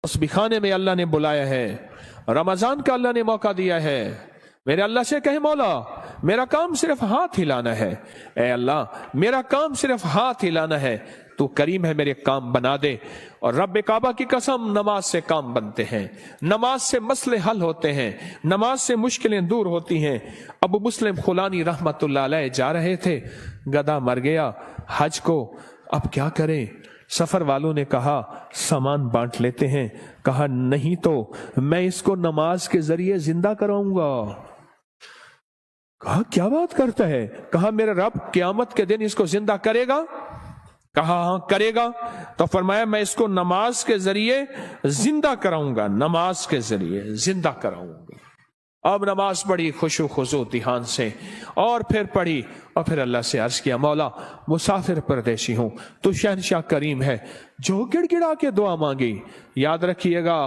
तस्बीखाने में अल्लाह ने बुलाया है, रमजान का अल्लाह ने मौका दिया है। मेरे अल्लाह से कहे मौला मेरा काम सिर्फ हाथ हिलाना है, ए अल्लाह मेरा काम सिर्फ हाथ हिलाना है, तू करीम है मेरे काम बना दे। और रब्बे काबा की कसम, नमाज से काम बनते हैं, नमाज से मसले हल होते हैं, नमाज से मुश्किलें दूर होती हैं। अबू मुस्लिम खुलानी रहमतुल्लाह अलैह जा रहे थे, गधा मर गया हज को, अब क्या करें? सफर वालों ने कहा सामान बांट लेते हैं। कहा नहीं तो मैं इसको नमाज के जरिए जिंदा कराऊंगा। कहा क्या बात करता है? कहा मेरा रब क़यामत के दिन इसको जिंदा करेगा। कहा हाँ करेगा। तो फरमाया मैं इसको नमाज के जरिए जिंदा कराऊंगा, नमाज के जरिए जिंदा कराऊंगा। अब नमाज पढ़ी खुशू खुशू ध्यान से, और फिर पढ़ी, और फिर अल्लाह से अर्ज किया मौला मुसाफिर परदेशी हूं, तू शहनशाह करीम है। जो गिड़गिड़ा के दुआ मांगी, याद रखिएगा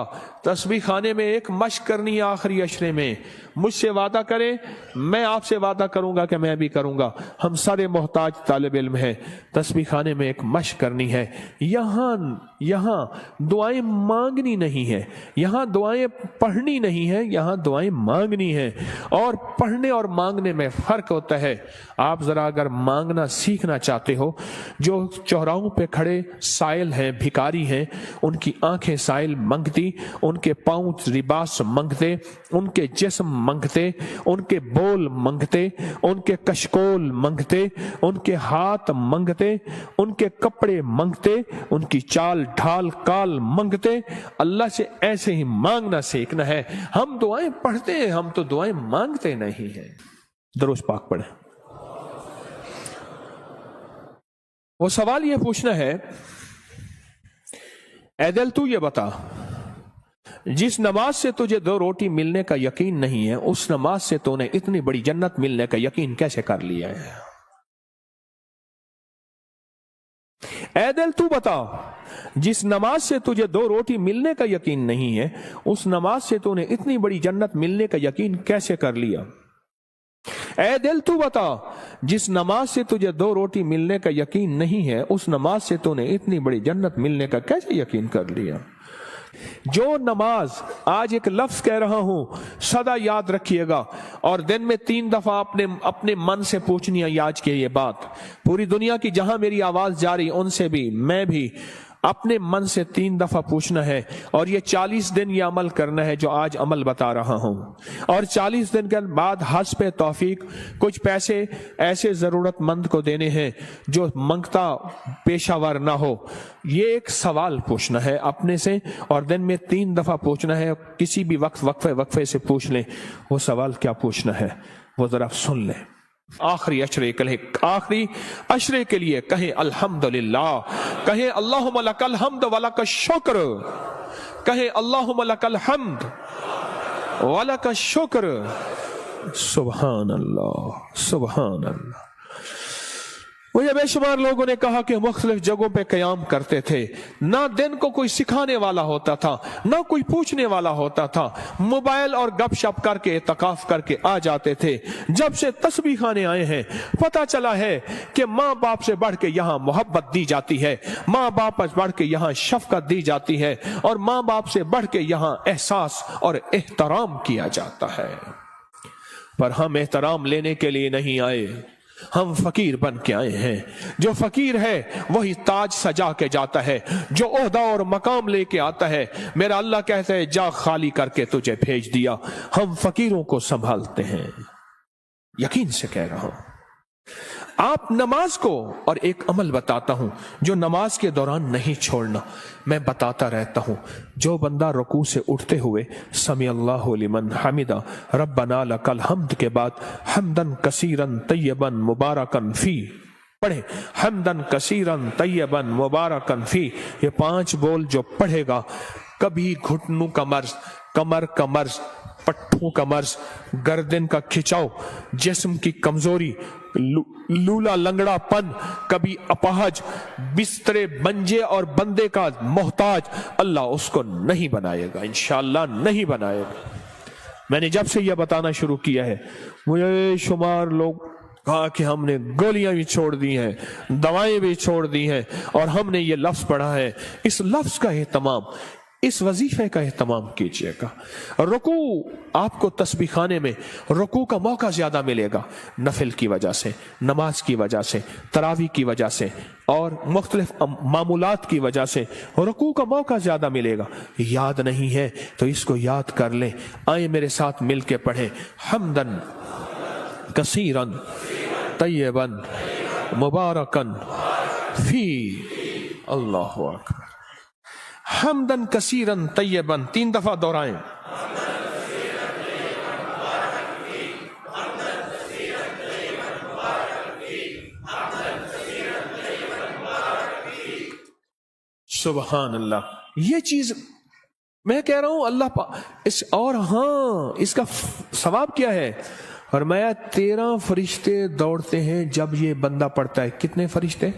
तस्बीह खाने में एक मश्क करनी है आखिरी अशरे में। मुझसे वादा करे, मैं आपसे वादा करूंगा कि मैं भी करूंगा। हम सारे मोहताज तालिब इल्म हैं, तस्बीह खाने में एक मश्क करनी है। यहाँ दुआएं मांगनी नहीं है, यहाँ दुआएं पढ़नी नहीं है, यहाँ दुआएं मांगनी है। और पढ़ने और मांगने में फर्क होता है। आप जरा अगर मांगना सीखना चाहते हो, जो चौराहों पे खड़े साइल हैं, भिखारी हैं, उनकी आंखें साइल मंगती, उनके पांव लिबास मंगते, उनके जिस्म मंगते, उनके बोल मंगते, उनके कशकोल मंगते, उनके हाथ मंगते, उनके कपड़े मंगते, उनकी चाल ढाल काल मंगते। अल्लाह से ऐसे ही मांगना सीखना है। हम दुआएं पढ़ते हैं, हम तो दुआएं मांगते नहीं हैं। दरूद पाक पढ़े। वो सवाल ये पूछना है, ऐ दिल तू ये बता, जिस नमाज से तुझे 2 रोटी मिलने का यकीन नहीं है, उस नमाज से तूने इतनी बड़ी जन्नत मिलने का यकीन कैसे कर लिया है? ऐ दिल तू बता, जिस नमाज से तुझे 2 रोटी मिलने का यकीन नहीं है, उस नमाज से तूने इतनी बड़ी जन्नत मिलने का यकीन कैसे कर लिया? ऐ दिल तू बता, जिस नमाज से तुझे 2 रोटी मिलने का यकीन नहीं है, उस नमाज से तूने इतनी बड़ी जन्नत मिलने का कैसे यकीन कर लिया? जो नमाज, आज एक लफ्ज कह रहा हूं, सदा याद रखिएगा, और दिन में 3 दफा अपने मन से पूछनी है आज की ये बात। पूरी दुनिया की जहां मेरी आवाज जा रही, उनसे भी, मैं भी अपने मन से 3 दफा पूछना है। और ये 40 दिन ये अमल करना है जो आज अमल बता रहा हूं। और 40 दिन के बाद हस्ब तौफीक कुछ पैसे ऐसे जरूरतमंद को देने हैं जो मंगता पेशावर ना हो। ये एक सवाल पूछना है अपने से, और दिन में 3 दफा पूछना है। किसी भी वक्त वक्फे से पूछ लें। वो सवाल क्या पूछना है वो जरा सुन लें। आखिरी अशरे के लिए कहें अल्हम्दुलिल्लाह, कहें अल्लाहुम्मा लकल हम्द व लक शुक्र, कहें अल्लाहुम्मा लकल हम्द व लक शुक्र। सुभान अल्लाह, सुभान अल्लाह। मुझे बेशुमार लोगों ने कहा कि मुख्तलिफ जगहों पे क़याम करते थे, ना दिन को कोई सिखाने वाला होता था, ना कोई पूछने वाला होता था, मोबाइल और गपशप करके इत्काफ करके आ जाते थे। जब से तस्बीह खाने आए हैं पता चला है कि माँ बाप से बढ़ के यहाँ मोहब्बत दी जाती है, माँ बाप से बढ़ के यहाँ शफकत दी जाती है, और माँ बाप से बढ़ के यहाँ एहसास और एहतराम किया जाता है। पर हम एहतराम लेने के लिए नहीं आए, हम फकीर बन के आए हैं। जो फकीर है वही ताज सजा के जाता है, जो ओहदा और मकाम लेके आता है। मेरा अल्लाह कहता है जा खाली करके तुझे भेज दिया। हम फकीरों को संभालते हैं, यकीन से कह रहा हूं। आप नमाज को, और एक अमल बताता हूं जो नमाज के दौरान नहीं छोड़ना, मैं बताता रहता हूं। जो बंदा रुकू से उठते हुए समी अल्लाहु लिमन हमिदा रब्बना लकल हम्द के बाद हम्दन कसीरन तय्यबन मुबारकन फी पढ़े, हम्दन कसीरन तय्यबन मुबारकन फी, ये 5 बोल जो पढ़ेगा, कभी घुटनों का मर्ज, कमर का मर्ज, पट्टों का मर्ज, गर्दन का खिंचाव, जिस्म की कमजोरी, लूला लंगड़ापन, कभी अपाहज, बिस्तरे बंजे और बंदे का मोहताज, अल्लाह उसको नहीं बनाएगा, इंशाअल्लाह नहीं बनाएगा। मैंने जब से यह बताना शुरू किया है, मुझे शुमार लोग कहा कि हमने गोलियां भी छोड़ दी हैं, दवाएं भी छोड़ दी हैं, और हमने ये लफ्ज पढ़ा है। इस लफ्ज का एहतमाम इस वजीफे का एहतमाम कीजिएगा। रुकू, आपको तस्बीह खाने में रुकू का मौका ज्यादा मिलेगा, नफिल की वजह से, नमाज की वजह से, तरावी की वजह से और मुख्तलिफ मामूलात की वजह से रुकू का मौका ज्यादा मिलेगा। याद नहीं है तो इसको याद कर लें। आए मेरे साथ मिल के पढ़े, हम्दन कसीरन तय्यबन मुबारकन फी। अल्लाहु अकबर। हम्दन कसीरन तय्यबन 3 दफा दोहराएं। सुबहान अल्लाह। ये चीज मैं कह रहा हूं अल्लाह इस, और हाँ इसका सवाब क्या है? फरमाया 13 फरिश्ते दौड़ते हैं जब ये बंदा पढ़ता है। कितने फरिश्ते?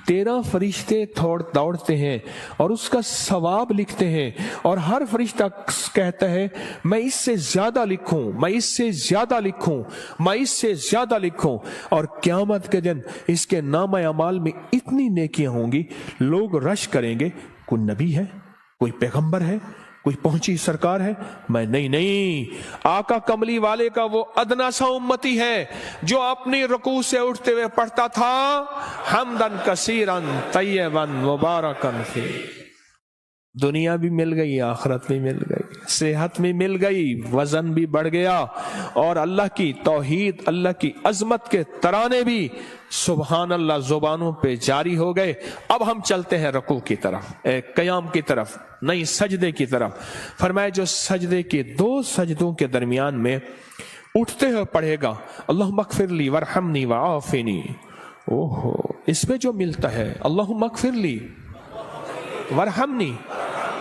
13 फरिश्ते दौड़ते हैं और उसका सवाब लिखते हैं। और हर फरिश्ता कहता है मैं इससे ज्यादा लिखूं, मैं इससे ज्यादा लिखूं, मैं इससे ज्यादा लिखूं। और क़यामत के दिन इसके नाम अमाल में इतनी नेकियां होंगी, लोग रश करेंगे, कोई नबी है, कोई पैगंबर है, कोई पहुंची सरकार है? मैं नहीं, आका कमली वाले का वो अदना सा उम्मती है जो अपनी रुकू से उठते हुए पढ़ता था हम्दन कसीरन तय्यबन मुबारकन फी। दुनिया भी मिल गई, आखिरत भी मिल गई, सेहत भी मिल गई, वजन भी बढ़ गया और अल्लाह की तौहीद, अल्लाह की अजमत के तराने भी सुबहान अल्लाह जुबानों पे जारी हो गए। अब हम चलते हैं रुकू की तरफ, क़याम की तरफ, नहीं सजदे की तरफ। फरमाया जो सजदे के 2 सजदों के दरमियान में उठते हुए पढ़ेगा अल्लाहुम्मा अग़फ़िरली वरहमनी वआफ़िनी, ओहो इस पे जो मिलता है अल्लाहुम्मा अग़फ़िरली वरहमनी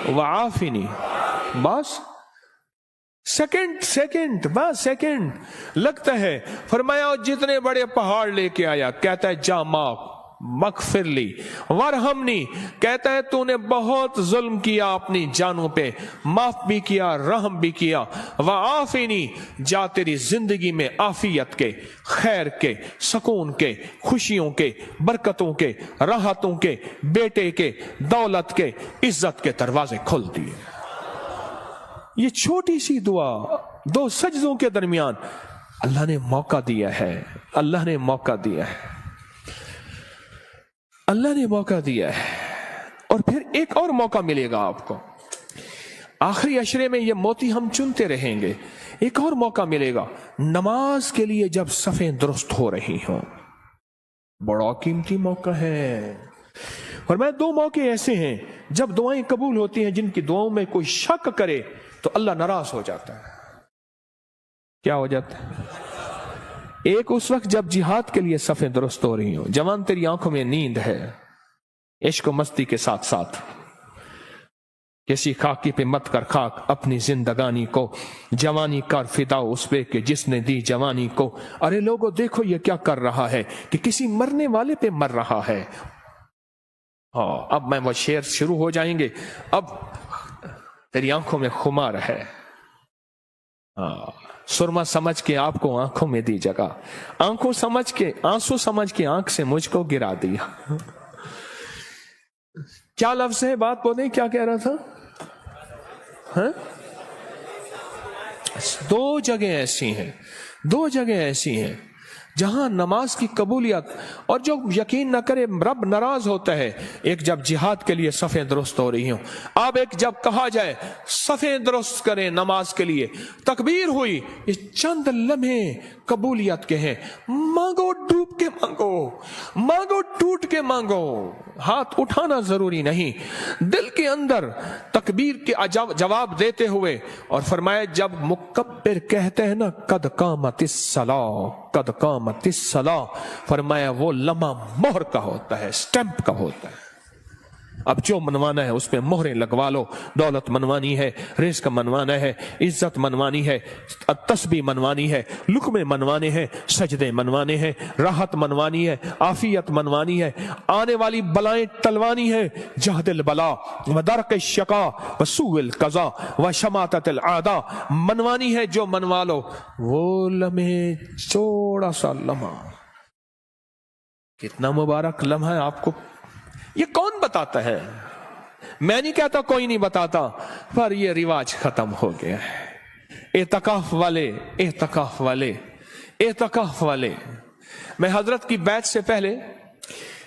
वआफ़िनी, बस सेकंड बस सेकंड लगता है। फरमाया जितने बड़े पहाड़ लेके आया, कहता है जा माफ मगफिरली, वरहमनी कहता है तूने बहुत जुल्म किया अपनी जानों पे, माफ भी किया, रहम भी किया। वआफ़िनी जा तेरी जिंदगी में आफियत के, खैर के, सुकून के, खुशियों के, बरकतों के, राहतों के, बेटे के, दौलत के, इज्जत के दरवाजे खोल दिए। ये छोटी सी दुआ 2 सजदों के दरमियान अल्लाह ने मौका दिया है, अल्लाह ने मौका दिया है, अल्लाह ने मौका दिया है। और फिर एक और मौका मिलेगा आपको, आखिरी अशरे में ये मोती हम चुनते रहेंगे। एक और मौका मिलेगा नमाज के लिए जब सफ़ें दुरुस्त हो रही हों, बड़ा कीमती मौका है। और मैं 2 मौके ऐसे हैं जब दुआएं कबूल होती हैं, जिनकी दुआओं में कोई शक करे तो अल्लाह नाराज हो जाता है। क्या हो जाता है? एक उस वक्त जब जिहाद के लिए सफ़ें दुरुस्त हो रही हो, जवान तेरी आंखों में नींद है, इश्क मस्ती के साथ साथ किसी खाकी पे मत कर खाक अपनी जिंदगानी को, जवानी कर फिदा उस पे कि जिसने दी जवानी को। अरे लोगों देखो ये क्या कर रहा है कि किसी मरने वाले पे मर रहा है। हाँ अब मैं वो शेर शुरू हो जाएंगे, अब तेरी आंखों में खुमार है, हाँ सुरमा समझ के आपको आंखों में दी जगह, आंखों समझ के आंसू समझ के आंख से मुझको गिरा दिया। क्या लफ्ज है, बात बोले, क्या कह रहा था? हाँ? 2 जगह ऐसी हैं, 2 जगह ऐसी हैं जहां नमाज की कबूलियत और जो यकीन न करे रब नाराज होता है। एक जब जिहाद के लिए सफ़ें दुरुस्त हो रही हो, अब एक जब कहा जाए सफ़ें दुरुस्त करें नमाज के लिए, तकबीर हुई, ये चंद लम्हे कबूलियत के हैं। मांगो डूब के मांगो, मांगो टूट के मांगो, हाथ उठाना जरूरी नहीं, दिल के अंदर तकबीर के जवाब देते हुए। और फरमाया जब मुकब्बिर कहते हैं ना कद कामतिस सलाह, कद कामतिस सलाह, फरमाया वो लम्हा मोहर का होता है, स्टैंप का होता है। अब जो मनवाना है उस पे मोहरें लगवा लो। दौलत मनवानी है, रिज़्क मनवाना है, इज्जत मनवानी है, तस्बीह मनवानी है, लुक़मे मनवाने हैं, सजदे मनवाने हैं, राहत मनवानी है, आफियत मनवानी है, आने वाली बलाएं टलवानी है। जहदिल बला व दरक शका व सूइल कज़ा व शमाततिल आदा मनवानी है, जो मनवा लो। वो लम्हे, थोड़ा सा लम्हा, कितना मुबारक लम्हा है, आपको ये कौन बताता है? मैं नहीं कहता कोई नहीं बताता, पर ये रिवाज खत्म हो गया है। एतकाफ वाले, एतकाफ वाले, एतकाफ वाले। मैं हजरत की बैत से पहले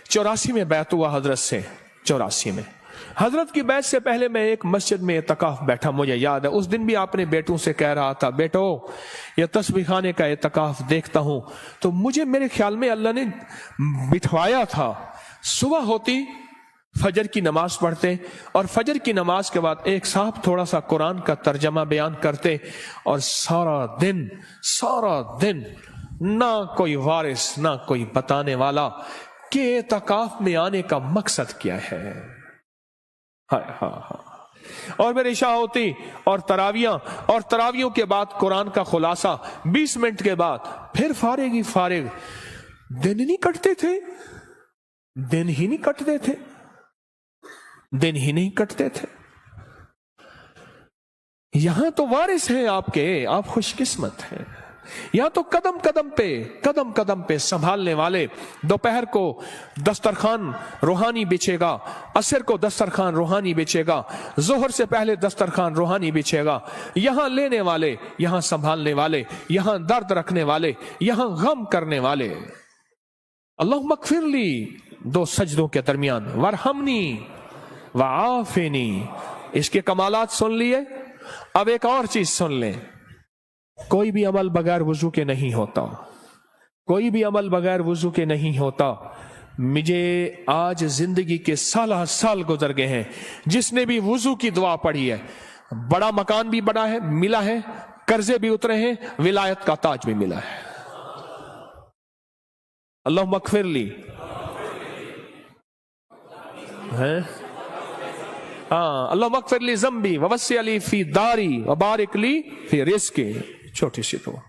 84 में बैत हुआ हजरत से, 84 में हजरत की बैत से पहले मैं एक मस्जिद में एतकाफ बैठा, मुझे याद है। उस दिन भी आपने बेटों से कह रहा था, बेटो ये तस्बीह खाने का एतकाफ देखता हूं, तो मुझे मेरे ख्याल में अल्लाह ने बिठवाया था। सुबह होती, फजर की नमाज पढ़ते, और फजर की नमाज के बाद एक साहब थोड़ा सा कुरान का तर्जमा बयान करते, और सारा दिन ना कोई वारिस ना कोई बताने वाला कि एतकाफ में आने का मकसद क्या है। हाँ। और मेरी इशा होती और तरावियों के बाद कुरान का खुलासा 20 मिनट के बाद, फिर फारिग ही फारिग। दिन ही नहीं कटते थे, दिन ही नहीं कटते थे, दिन ही नहीं कटते थे। यहां तो वारिस हैं आपके, आप खुशकिस्मत हैं। यहां तो कदम कदम पे संभालने वाले। दोपहर को दस्तरखान रूहानी बिछेगा, असर को दस्तरखान रूहानी बिछेगा, जोहर से पहले दस्तरखान रूहानी बिछेगा। यहां लेने वाले, यहां संभालने वाले, यहां दर्द रखने वाले, यहां गम करने वाले। अल्लाहुम्मा मगफिरली, 2 सजदों के दरमियान, वरहमनी वआफिनी। इसके कमालात सुन लिए। अब एक और चीज सुन लें, कोई भी अमल बगैर वुजू के नहीं होता, कोई भी अमल बगैर वुजू के नहीं होता। मुझे आज जिंदगी के साल गुजर गए हैं, जिसने भी वुजू की दुआ पढ़ी है, बड़ा मकान भी बड़ा है, मिला है, कर्जे भी उतरे हैं, विलायत का ताज भी मिला है। अल्लाह मगफिरली है, हाँ, अल्लाह मगफिरली ज़म्बी ववस्सी अली फी दारी वबारिक ली फी रिज़्क़ी। छोटी सी दुआ।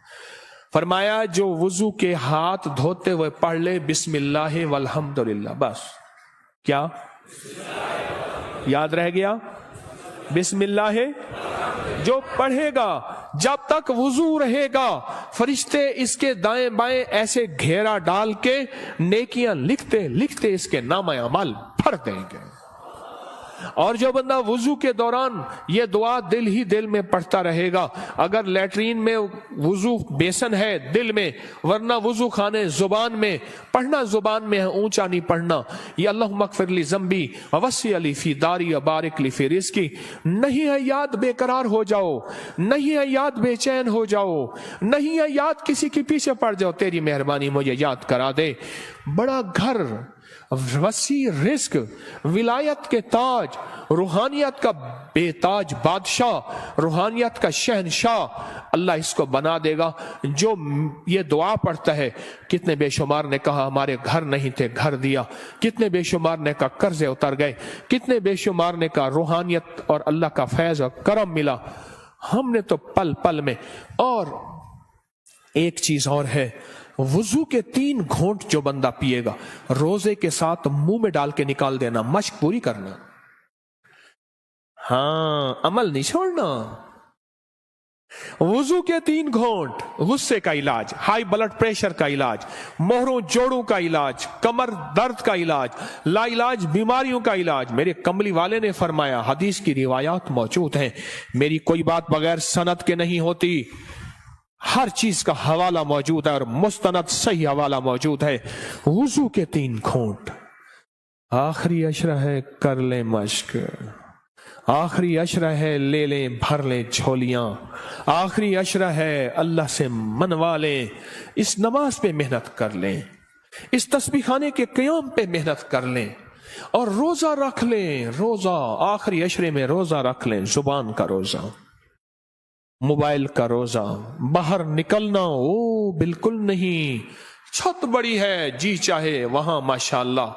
फरमाया जो वुजू के हाथ धोते हुए पढ़ ले बिस्मिल्लाह वल्हम्दुलिल्लाह, बस। क्या याद रह गया? बिस्मिल्लाह। जो पढ़ेगा, जब तक वुजू रहेगा, फरिश्ते इसके दाएं बाएं ऐसे घेरा डाल के नेकियां लिखते लिखते इसके नामा अमल भर देंगे। और जो बंदा वुजू के दौरान ये दुआ दिल ही दिल में पढ़ता रहेगा, अगर लैट्रीन में वुजू बेसन है दिल में, वरना वुजू खाने जुबान में, पढ़ना जुबान में है, ऊंचा नहीं पढ़ना। ये अल्लाहुम्मा मगफिरली ज़म्बी ववस्सी अली फी दारी वबारिक ली फी रिज़्क़ी। नहीं है याद बेकरार हो जाओ, नहीं है याद बेचैन हो जाओ, नहीं है याद किसी के पीछे पड़ जाओ, तेरी मेहरबानी मुझे याद करा दे। बड़ा घर, वसी रिस्क, विलायत के ताज, रूहानियत का बेताज बादशाह, रूहानियत का शहनशाह अल्लाह इसको बना देगा जो ये दुआ पढ़ता है। कितने बेशुमार ने कहा हमारे घर नहीं थे, घर दिया। कितने बेशुमार ने कहा कर्जे उतर गए। कितने बेशुमार ने कहा रूहानियत और अल्लाह का फैज और करम मिला। हमने तो पल पल में। और एक चीज और है, वुजू के 3 घोंट जो बंदा पिएगा, रोजे के साथ मुंह में डाल के निकाल देना, मश्क पूरी करना। हाँ, अमल नहीं छोड़ना। वुजू के 3 घोंट, गुस्से का इलाज, हाई ब्लड प्रेशर का इलाज, मोहरों जोड़ों का इलाज, कमर दर्द का इलाज, लाइलाज बीमारियों का इलाज। मेरे कमली वाले ने फरमाया, हदीस की रिवायात मौजूद हैं, मेरी कोई बात बगैर सनद के नहीं होती, हर चीज का हवाला मौजूद है और मुस्तनद सही हवाला मौजूद है। वुजू के 3 घूंट, आखिरी अशरा है कर ले मश्क, आखिरी अशरा है ले लें भर लें झोलियां, आखिरी अशरा है अल्लाह से मनवा लें। इस नमाज पे मेहनत कर लें, इस तस्बीह खाने के क़याम पे मेहनत कर लें, और रोजा रख लें। रोजा आखिरी अशरे में रोजा रख लें, जुबान का रोजा, मोबाइल का रोजा। बाहर निकलना ओ बिल्कुल नहीं, छत बड़ी है जी चाहे वहां माशाअल्लाह।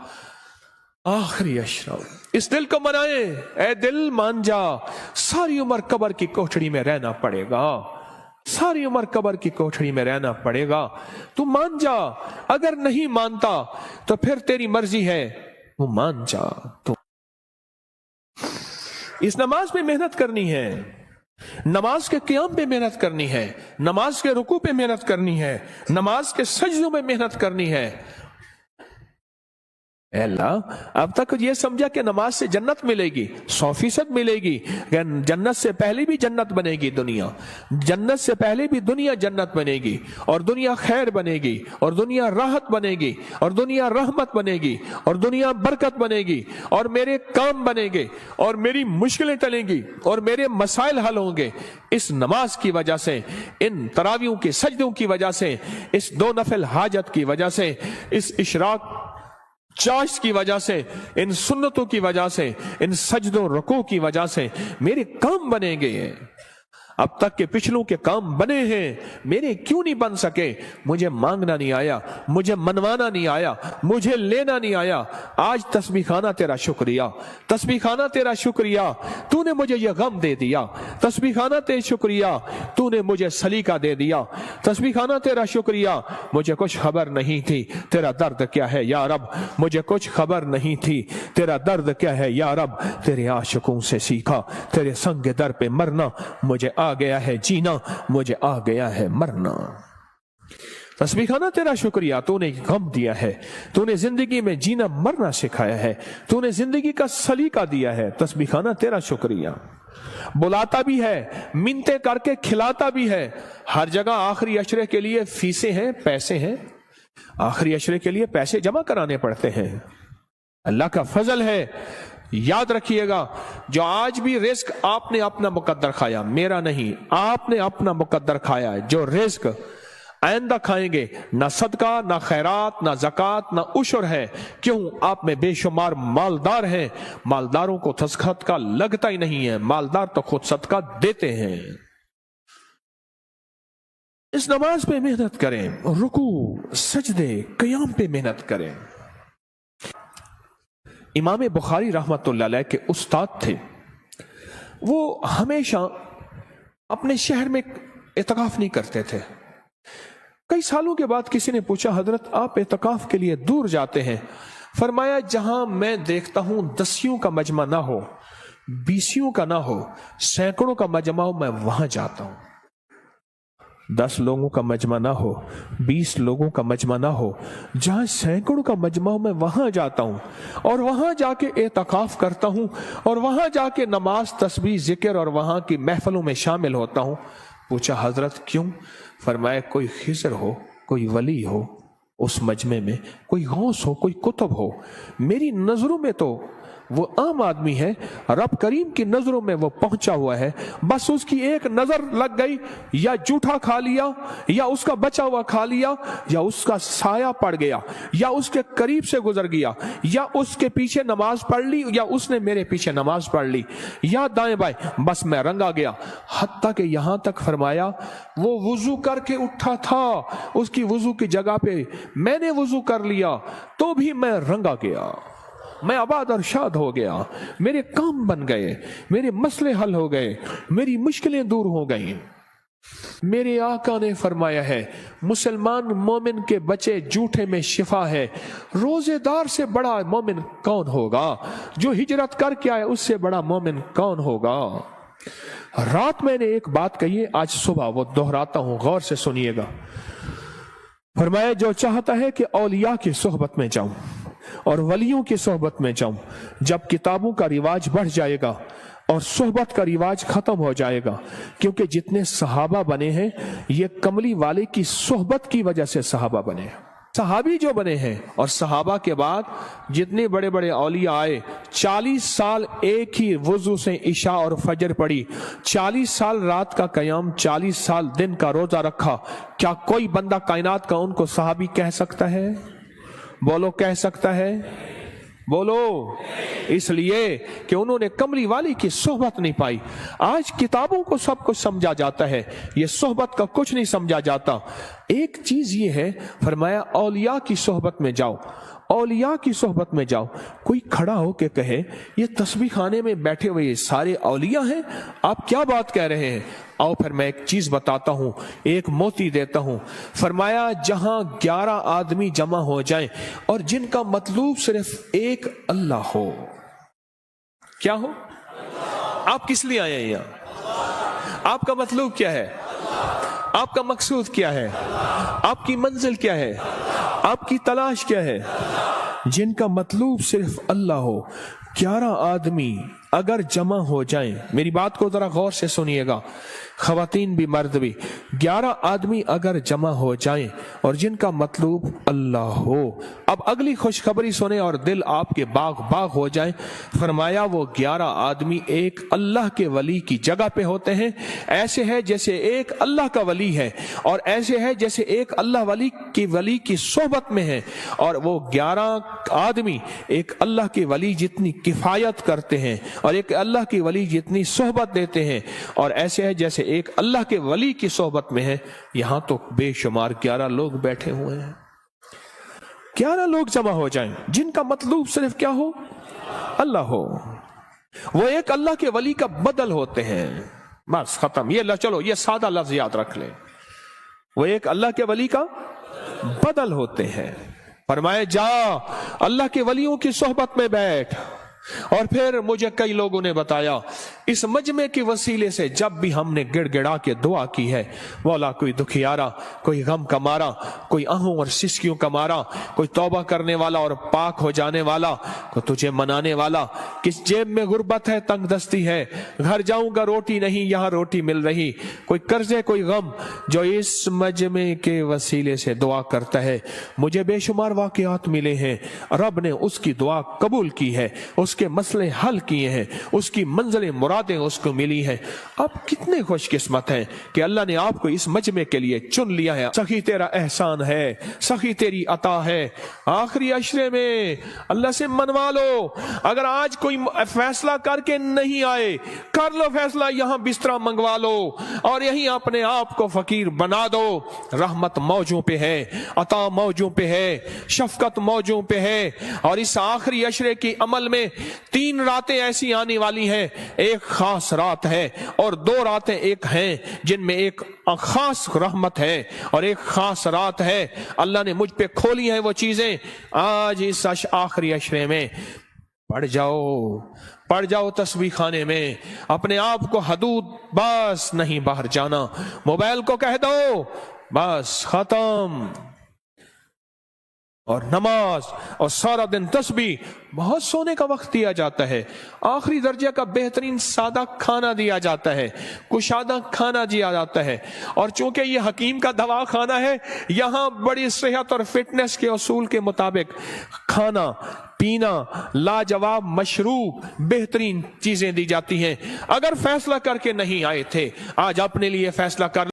आखिरी अशरा, इस दिल को मनाए, ए दिल मान जा, सारी उम्र कब्र की कोठड़ी में रहना पड़ेगा, सारी उम्र कब्र की कोठड़ी में रहना पड़ेगा। तू मान जा, अगर नहीं मानता तो फिर तेरी मर्जी है, वो मान जा। तो इस नमाज पे मेहनत करनी है, नमाज के क़याम पे मेहनत करनी है, नमाज के रुकू पे मेहनत करनी है, नमाज के सजदों में मेहनत करनी है। اے اللہ اب تک یہ سمجھا کہ نماز سے جنت ملے گی، 100% ملے گی، جنت سے پہلے بھی جنت بنے گی دنیا، جنت سے پہلے بھی دنیا جنت بنے گی، اور دنیا خیر بنے گی، اور دنیا راحت بنے گی، اور دنیا رحمت بنے گی، اور دنیا برکت بنے گی، اور میرے کام بنے گے، اور میری مشکلیں ٹلیں گی، اور میرے مسائل حل ہوں گے اس نماز کی وجہ سے، ان تراویحوں کے سجدوں کی وجہ سے، اس 2 نفل حاجت کی وجہ سے، اس اشراق چاشت کی وجہ سے، ان سنتوں کی وجہ سے، ان سجدوں رکوع کی وجہ سے میرے کام بنے گے۔ اب تک کے پچھلوں کے کام بنے ہیں، میرے کیوں نہیں بن سکے؟ مجھے مانگنا نہیں آیا، مجھے منوانا نہیں آیا، مجھے لینا نہیں آیا۔ آج تسبیح خانہ تیرا شکریہ، تسبیح خانہ تیرا شکریہ، تو نے مجھے یہ غم دے دیا، تسبیح خانہ تیرا شکریہ، تو نے مجھے سلیقہ دے دیا، تسبیح خانہ تیرا شکریہ، مجھے کچھ خبر نہیں تھی تیرا درد کیا ہے یا رب، مجھے کچھ خبر نہیں تھی تیرا درد کیا ہے یا رب، تیرے عاشقوں سے سیکھا تیرے سنگ در پہ مرنا، مجھے آ گیا ہے جینا، مجھے آ گیا ہے مرنا۔ تسبیح خانہ تیرا شکریہ، تو نے غم دیا ہے، تو نے زندگی میں جینا مرنا سکھایا ہے، تو نے زندگی کا سلیقہ دیا ہے، تسبیح خانہ تیرا شکریہ۔ بلاتا بھی ہے، منتیں کر کے کھلاتا بھی ہے، ہر جگہ آخری عشرے کے لیے فیسیں ہیں، پیسے ہیں، آخری عشرے کے لیے پیسے جمع کرانے پڑتے ہیں۔ اللہ کا فضل ہے، یاد رکھیے گا، جو آج بھی رزق آپ نے اپنا مقدر کھایا، میرا نہیں، آپ نے اپنا مقدر کھایا ہے، جو رزق آئندہ کھائیں گے، نہ صدقہ، نہ خیرات، نہ زکوٰۃ، نہ عشر ہے۔ کیوں؟ آپ میں بے شمار مالدار ہیں، مالداروں کو صدقہ لگتا ہی نہیں ہے، مالدار تو خود صدقہ دیتے ہیں۔ اس نماز پہ محنت کریں، رکوع، سجدے، قیام پہ محنت کریں۔ امام بخاری رحمت اللہ علیہ کے استاد تھے، وہ ہمیشہ اپنے شہر میں اعتکاف نہیں کرتے تھے۔ کئی سالوں کے بعد کسی نے پوچھا، حضرت آپ اعتکاف کے لیے دور جاتے ہیں؟ فرمایا جہاں میں دیکھتا ہوں 10 کا مجمع نہ ہو، 20 کا نہ ہو، سینکڑوں کا مجمع ہو، میں وہاں جاتا ہوں۔ 10 لوگوں کا مجمع نہ ہو، 20 لوگوں کا مجمع نہ ہو، جہاں سینکڑوں کا مجمع ہو، میں وہاں جاتا ہوں، اور وہاں جا کے اعتکاف کرتا ہوں، اور وہاں جا کے نماز، تسبیح، ذکر اور وہاں کی محفلوں میں شامل ہوتا ہوں۔ پوچھا حضرت کیوں؟ فرمایا کوئی خضر ہو، کوئی ولی ہو اس مجمع میں، کوئی غوث ہو، کوئی قطب ہو، میری نظروں میں تو وہ عام آدمی ہے، رب کریم کی نظروں میں وہ پہنچا ہوا ہے، بس اس کی ایک نظر لگ گئی، یا جھوٹا کھا لیا، یا اس کا بچا ہوا کھا لیا، یا اس کا سایہ پڑ گیا، یا اس کے قریب سے گزر گیا، یا اس کے پیچھے نماز پڑھ لی، یا اس نے میرے پیچھے نماز پڑھ لی، یا دائیں بائیں، بس میں رنگا گیا۔ حتیٰ کہ یہاں تک فرمایا وہ وضو کر کے اٹھا تھا، اس کی وضو کی جگہ پہ میں نے وضو کر لیا تو بھی میں رنگا گیا، میں آباد اور شاد ہو گیا، میرے کام بن گئے، میرے مسئلے حل ہو گئے، میری مشکلیں دور ہو گئیں۔ میرے آقا نے فرمایا ہے مسلمان مومن کے بچے جھوٹے میں شفا ہے۔ روزے دار سے بڑا مومن کون ہوگا؟ جو ہجرت کر کے آئے اس سے بڑا مومن کون ہوگا؟ رات میں نے ایک بات کہی ہے، آج صبح وہ دہراتا ہوں، غور سے سنیے گا۔ فرمایا جو چاہتا ہے کہ اولیاء کی صحبت میں جاؤں اور ولیوں کی صحبت میں جاؤں، جب کتابوں کا رواج بڑھ جائے گا اور صحبت کا رواج ختم ہو جائے گا، کیونکہ جتنے صحابہ بنے ہیں یہ کملی والے کی صحبت کی وجہ سے صحابہ بنے ہیں، صحابی جو بنے ہیں۔ اور صحابہ کے بعد جتنے بڑے بڑے اولیاء آئے، 40 سال ایک ہی وضو سے عشاء اور فجر پڑھی، 40 سال رات کا قیام، 40 سال دن کا روزہ رکھا، کیا کوئی بندہ کائنات کا ان کو صحابی کہہ سکتا ہے؟ بولو کہہ سکتا ہے؟ بولو۔ اس لیے کہ انہوں نے کملی والی کی صحبت نہیں پائی۔ آج کتابوں کو سب کچھ سمجھا جاتا ہے، یہ صحبت کا کچھ نہیں سمجھا جاتا۔ ایک چیز یہ ہے، فرمایا اولیاء کی صحبت میں جاؤ، اولیاء کی صحبت میں جاؤ۔ کوئی کھڑا ہو کے کہے یہ تسبیح خانے میں بیٹھے ہوئے سارے اولیاء ہیں، آپ کیا بات کہہ رہے ہیں؟ آؤ پھر میں ایک چیز بتاتا ہوں، ایک موتی دیتا ہوں۔ فرمایا جہاں 11 آدمی جمع ہو جائیں اور جن کا مطلوب صرف ایک اللہ ہو، کیا ہو؟ آپ کس لیے آئے ہیں یہاں؟ آپ کا مطلوب کیا ہے؟ آپ کا مقصود کیا ہے؟ آپ کی منزل کیا ہے؟ آپ کی تلاش کیا ہے؟ جن کا مطلوب صرف اللہ ہو. 11 آدمی اگر جمع ہو جائیں، میری بات کو ذرا غور سے سنیے گا، خواتین بھی مرد بھی، 11 آدمی اگر جمع ہو جائیں اور جن کا مطلوب اللہ ہو. اب اگلی خوشخبری سنیں اور دل آپ کے باغ باغ ہو جائیں. فرمایا وہ 11 آدمی ایک اللہ کے ولی کی جگہ پہ ہوتے ہیں. ایسے ہے جیسے ایک اللہ کا ولی ہے، اور ایسے ہے جیسے ایک اللہ ولی کی صحبت میں ہے. اور وہ 11 آدمی ایک اللہ کے ولی جتنی کفایت کرتے ہیں اور ایک اللہ کی ولی جتنی صحبت دیتے ہیں، اور ایسے ہے جیسے ایک اللہ کے ولی کی صحبت میں ہے. یہاں تو بے شمار 11 لوگ بیٹھے ہوئے ہیں. 11 لوگ جمع ہو جائیں جن کا مطلوب صرف کیا ہو؟ اللہ ہو. وہ ایک اللہ کے ولی کا بدل ہوتے ہیں. بس ختم. یہ چلو یہ سادہ لفظ یاد رکھ لیں. وہ ایک اللہ کے ولی کا بدل ہوتے ہیں. فرمائے جا اللہ کے ولیوں کی صحبت میں بیٹھ. اور پھر مجھے کئی لوگوں نے بتایا اس مجمع کے وسیلے سے جب بھی ہم نے گڑ گڑا کے دعا کی ہے، مولا کوئی دکھیارا، کوئی غم کا مارا، کوئی آہوں اور سسکیوں کا مارا، کوئی توبہ کرنے والا اور پاک ہو جانے والا، کوئی تجھے منانے والا، کس جیب میں غربت ہے، تنگ دستی ہے، گھر جاؤں گا روٹی نہیں یہاں روٹی مل رہی، کوئی قرضے کوئی غم، جو اس مجمع کے وسیلے سے دعا کرتا ہے. مجھے بے شمار واقعات ملے ہیں، رب نے اس کی دعا قبول کی ہے، اس کے مسئلے حل کیے ہیں، اس کی منزلیں مرادیں اس کو ملی ہیں. آپ کتنے خوش قسمت ہیں کہ اللہ نے آپ کو اس مجمع کے لیے چن لیا ہے. سخی تیرا احسان ہے، سخی تیری عطا ہے. آخری عشرے میں اللہ سے منوا لو. اگر آج کوئی فیصلہ کر کے نہیں آئے، کر لو فیصلہ، یہاں بستر منگوا لو اور یہیں اپنے آپ کو فقیر بنا دو. رحمت موجوں پہ ہے، عطا موجوں پہ ہے، شفقت موجوں پہ ہے. اور اس آخری عشرے کی عمل میں 3 راتیں ایسی آنے والی ہیں. ایک خاص رات ہے اور 2 راتیں ایک ہیں جن میں ایک خاص رحمت ہے اور ایک خاص رات ہے. اللہ نے مجھ پہ کھولی ہیں وہ چیزیں. آج اس آخری عشرے میں پڑ جاؤ تسبیح خانے میں. اپنے آپ کو حدود بس نہیں باہر جانا. موبائل کو کہہ دو بس ختم. اور نماز اور سارا دن تسبیح. بہت سونے کا وقت دیا جاتا ہے، آخری درجے کا بہترین سادہ کھانا دیا جاتا ہے، کشادہ کھانا دیا جاتا ہے. اور چونکہ یہ حکیم کا دوا خانہ ہے، یہاں بڑی صحت اور فٹنس کے اصول کے مطابق کھانا پینا لاجواب مشروب بہترین چیزیں دی جاتی ہیں. اگر فیصلہ کر کے نہیں آئے تھے، آج اپنے لیے فیصلہ کر